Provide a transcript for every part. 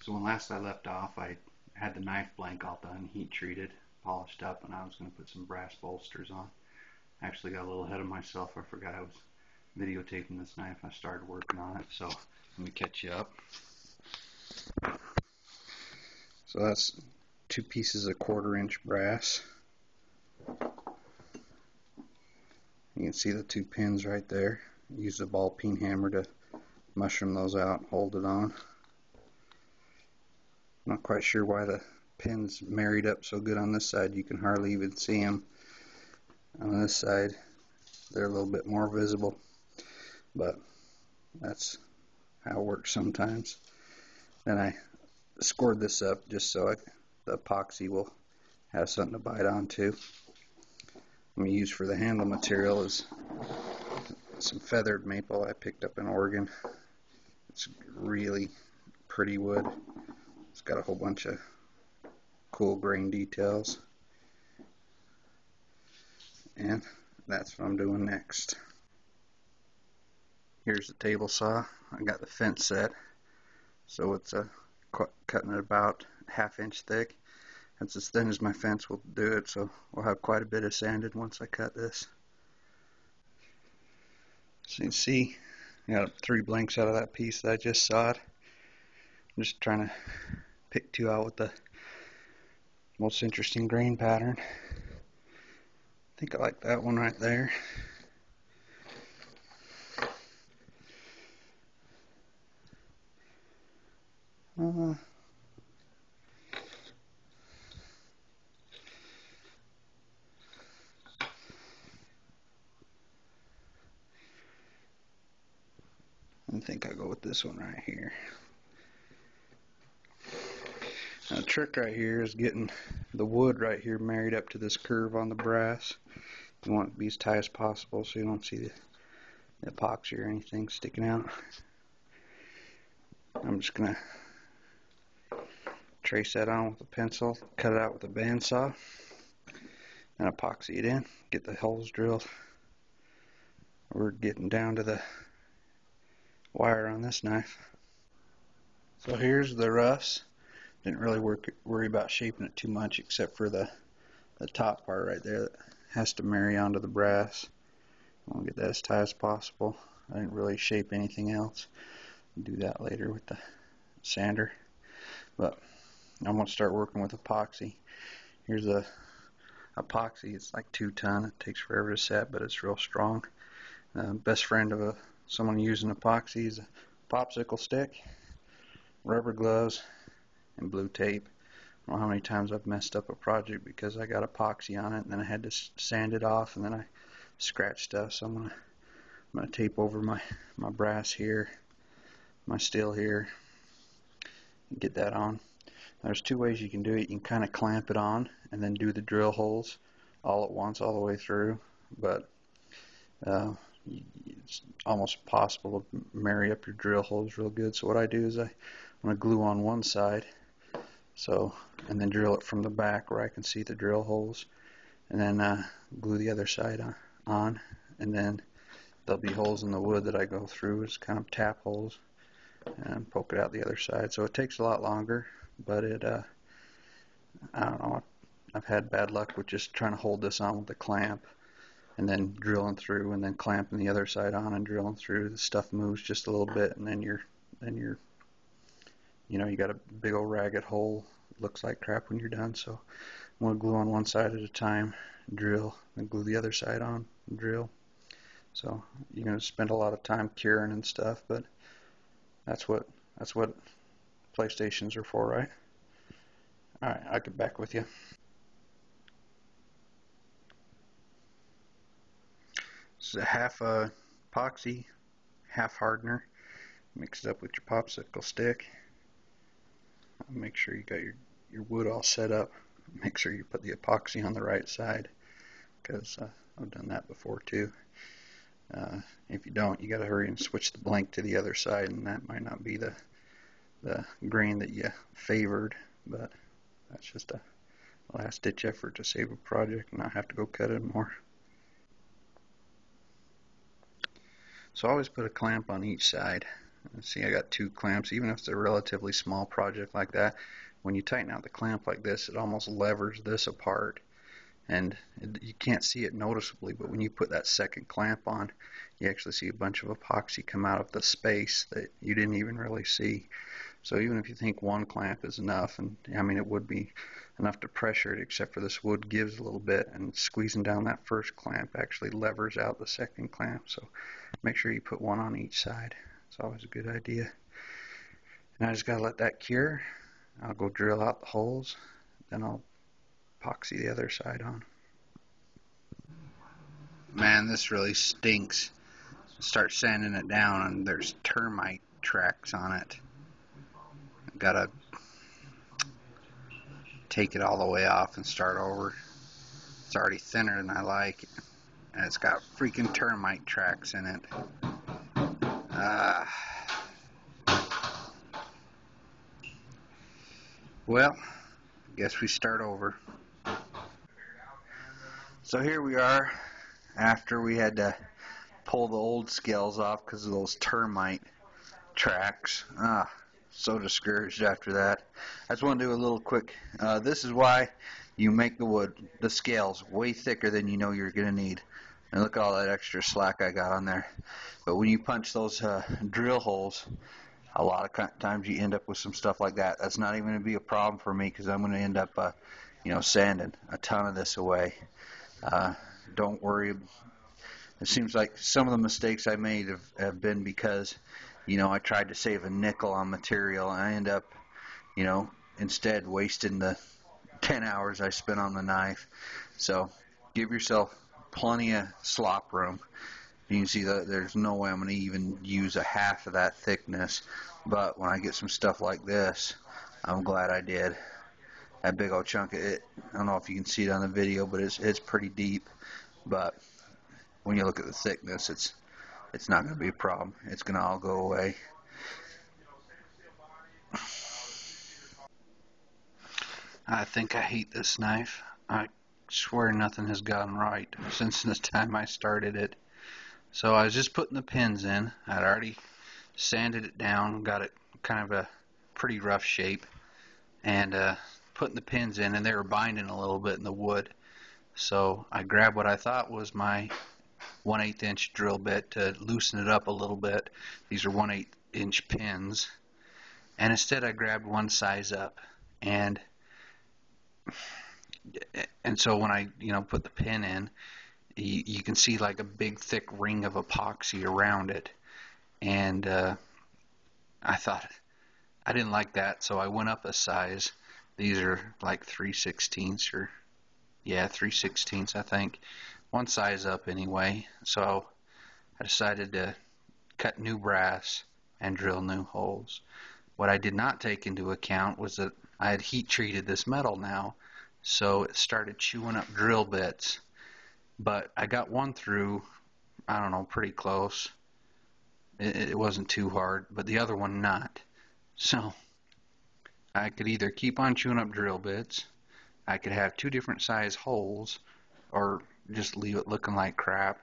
So when last I left off, I had the knife blank all done, heat treated, polished up, and I was going to put some brass bolsters on. I actually got a little ahead of myself. I forgot I was videotaping this knife. I started working on it, so let me catch you up. So that's 2 pieces of 1/4-inch brass. You can see the 2 pins right there. Use the ball peen hammer to mushroom those out and hold it on. Not quite sure why the pins married up so good on this side. You can hardly even see them. On this side, they're a little bit more visible, but that's how it works sometimes. Then I scored this up just so the epoxy will have something to bite onto. I'm going to use for the handle material is some feathered maple I picked up in Oregon. It's really pretty wood. It's got a whole bunch of cool grain details. And that's what I'm doing next. Here's the table saw. I got the fence set, so it's cutting it about 1/2 inch thick. That's as thin as my fence will do it, so we'll have quite a bit of sanded once I cut this. So you can see I got 3 blanks out of that piece that I just sawed. I'm just trying to pick 2 out with the most interesting grain pattern. I think I like that one right there. I think I'll go with this one right here. Now, the trick right here is getting the wood right here married up to this curve on the brass. You want it to be as tight as possible so you don't see the epoxy or anything sticking out. I'm just going to trace that on with a pencil, cut it out with a bandsaw, and epoxy it in, get the holes drilled. We're getting down to the wire on this knife. So here's the roughs. Didn't really worry about shaping it too much except for the top part right there that has to marry onto the brass. I'll get that as tight as possible. I didn't really shape anything else. I'll do that later with the sander. But I'm going to start working with epoxy. Here's the epoxy. It's like 2 ton. It takes forever to set, but it's real strong. Best friend of someone using epoxy is a popsicle stick, rubber gloves, and blue tape. I don't know how many times I've messed up a project because I got epoxy on it and then I had to sand it off and then I scratched stuff. So I'm gonna tape over my brass here, my steel here, and get that on. There's 2 ways you can do it. You can kind of clamp it on and then do the drill holes all at once all the way through, but it's almost impossible to marry up your drill holes real good. So what I do is I'm going to glue on one side, and then drill it from the back where I can see the drill holes, and then glue the other side on, and then there'll be holes in the wood that I go through. It's kind of tap holes, and poke it out the other side. So it takes a lot longer, but I don't know, I've had bad luck with just trying to hold this on with the clamp and then drilling through and then clamping the other side on and drilling through. The stuff moves just a little bit and then you got a big old ragged hole. It looks like crap when you're done. So I'm going to glue on one side at a time, drill, and glue the other side on and drill. So you're going to spend a lot of time curing and stuff, but that's what PlayStations are for, right? Alright, I'll get back with you. This is a half epoxy, half hardener. Mix it up with your popsicle stick. Make sure you got your wood all set up. Make sure you put the epoxy on the right side, because I've done that before too. If you don't, you got to hurry and switch the blank to the other side, and that might not be the grain that you favored, but that's just a last ditch effort to save a project and not have to go cut it more. So I always put a clamp on each side. See, I got 2 clamps. Even if it's a relatively small project like that, when you tighten out the clamp like this, it almost levers this apart. And you can't see it noticeably, but when you put that second clamp on, you actually see a bunch of epoxy come out of the space that you didn't even really see. So even if you think 1 clamp is enough, and I mean it would be enough to pressure it, except for this wood gives a little bit, and squeezing down that first clamp actually levers out the second clamp. So make sure you put 1 on each side. It's always a good idea. And I just gotta let that cure. I'll go drill out the holes, then I'll epoxy the other side on. Man, this really stinks. Start sanding it down and there's termite tracks on it. Gotta take it all the way off and start over. It's already thinner than I like, and it's got freaking termite tracks in it. Well, I guess we start over. So here we are after we had to pull the old scales off because of those termite tracks. So discouraged after that. I just want to do a little quick, this is why you make the scales way thicker than you know you're going to need. And look at all that extra slack I got on there. But when you punch those drill holes, a lot of times you end up with some stuff like that. That's not even going to be a problem for me because I'm going to end up sanding a ton of this away. Don't worry. It seems like some of the mistakes I made have been because I tried to save a nickel on material, and I end up, instead wasting the 10 hours I spent on the knife. So give yourself plenty of slop room. You can see that there's no way I'm going to even use a half of that thickness, but when I get some stuff like this, I'm glad I did. That big old chunk of it, I don't know if you can see it on the video, but it's pretty deep. But when you look at the thickness, it's not going to be a problem. It's going to all go away. I think I hate this knife. I swear nothing has gone right since the time I started it. So I was just putting the pins in. I'd already sanded it down, got it kind of a pretty rough shape, and putting the pins in, and they were binding a little bit in the wood. So I grabbed what I thought was my 1/8 inch drill bit to loosen it up a little bit. These are 1/8 inch pins, and instead I grabbed one size up, and so when I put the pin in, you can see like a big thick ring of epoxy around it, and I thought I didn't like that, so I went up a size. These are like 3/16 or 3/16 I think, one size up anyway. So I decided to cut new brass and drill new holes. What I did not take into account was that I had heat treated this metal now, so it started chewing up drill bits. But I got one through, I don't know, pretty close. It wasn't too hard, but the other one not. So I could either keep on chewing up drill bits, I could have 2 different size holes, or just leave it looking like crap.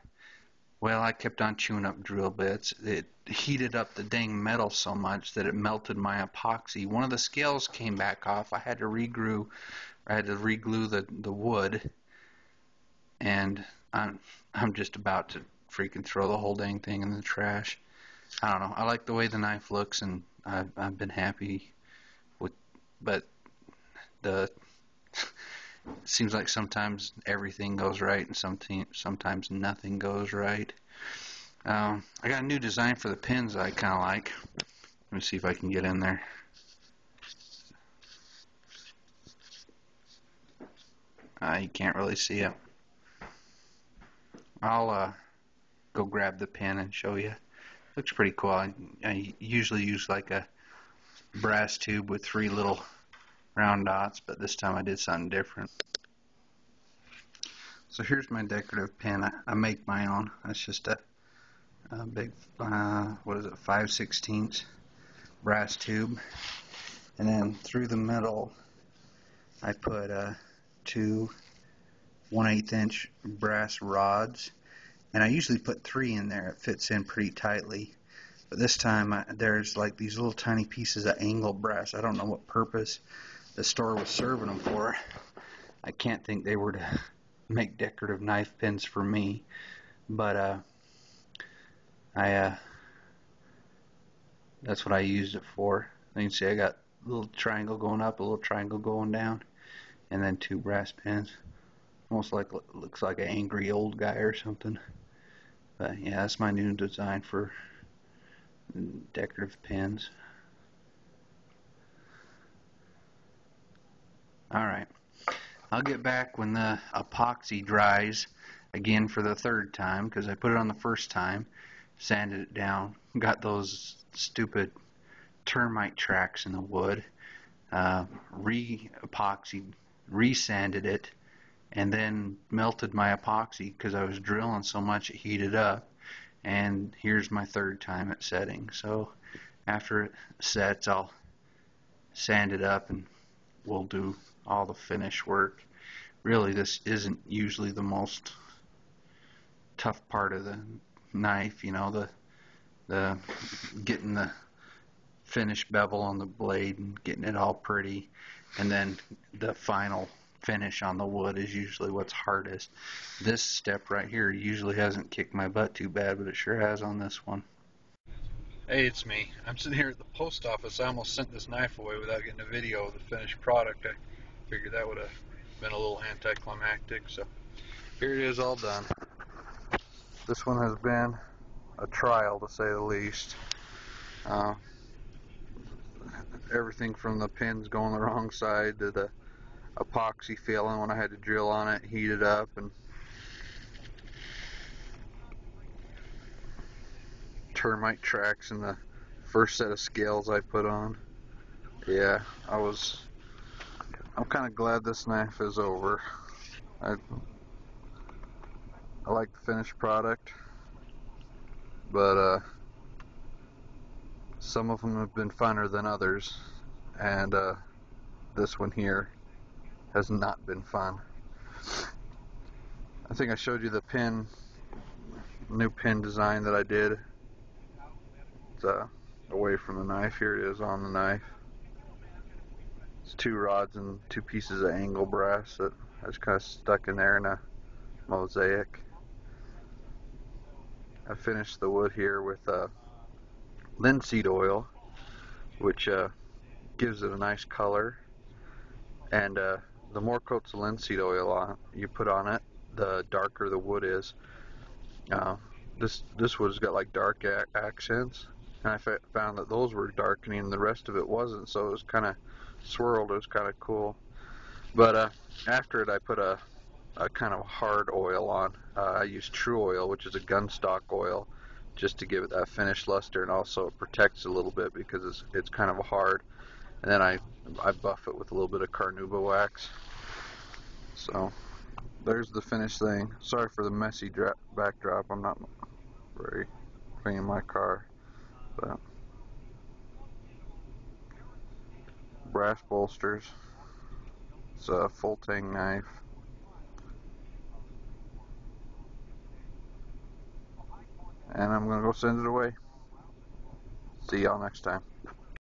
Well, I kept on chewing up drill bits. It heated up the dang metal so much that it melted my epoxy. One of the scales came back off. I had to reglue the wood, and I'm just about to freaking throw the whole dang thing in the trash. I don't know. I like the way the knife looks, and I've been happy with, but it seems like sometimes everything goes right and sometimes nothing goes right. I got a new design for the pins that I kind of like. Let me see if I can get in there. You can't really see it. I'll go grab the pin and show you. Looks pretty cool. I usually use like a brass tube with 3 little round dots, but this time I did something different. So here's my decorative pin. I make my own. It's just a big, 5/16 brass tube. And then through the middle, I put 2 1/8 inch brass rods. And I usually put 3 in there. It fits in pretty tightly. But this time there's like these little tiny pieces of angle brass. I don't know what purpose the store was serving them for. I can't think they were to make decorative knife pins for me. But that's what I used it for. You can see I got a little triangle going up, a little triangle going down, and then 2 brass pins. Almost like looks like an angry old guy or something. But yeah, that's my new design for decorative pins. Alright, I'll get back when the epoxy dries again for the 3rd time, because I put it on the 1st time, sanded it down, got those stupid termite tracks in the wood, re-epoxied, re-sanded it, and then melted my epoxy because I was drilling so much it heated up. And here's my 3rd time at setting. So after it sets, I'll sand it up and we'll do all the finish work. Really, this isn't usually the most tough part of the knife, you know, the getting the finish bevel on the blade and getting it all pretty, and then the final finish on the wood is usually what's hardest. This step right here usually hasn't kicked my butt too bad, but it sure has on this one. Hey, it's me. I'm sitting here at the post office. I almost sent this knife away without getting a video of the finished product. I figured that would have been a little anticlimactic, so here it is, all done. This one has been a trial, to say the least. Everything from the pins going the wrong side to the epoxy failing when I had to drill on it, heat it up, and termite tracks in the first set of scales I put on. Yeah, I'm kind of glad this knife is over. I like the finished product, but some of them have been funner than others, and this one here has not been fun. I think I showed you the new pin design that I did. It's away from the knife. Here it is on the knife. It's 2 rods and 2 pieces of angle brass that I just kind of stuck in there in a mosaic. I finished the wood here with linseed oil, which gives it a nice color, and the more coats of linseed oil you put on it, the darker the wood is. This wood's got like dark accents, and I found that those were darkening and the rest of it wasn't, so it was kind of swirled. It was kind of cool. But after it, I put a kind of hard oil on. I used True Oil, which is a gunstock oil, just to give it that finished luster, and also it protects it a little bit because it's kind of hard. And then I buff it with a little bit of Carnauba wax. So there's the finished thing. Sorry for the messy backdrop. I'm not very cleaning my car, but brass bolsters. It's a full tang knife. And I'm gonna go send it away. See y'all next time.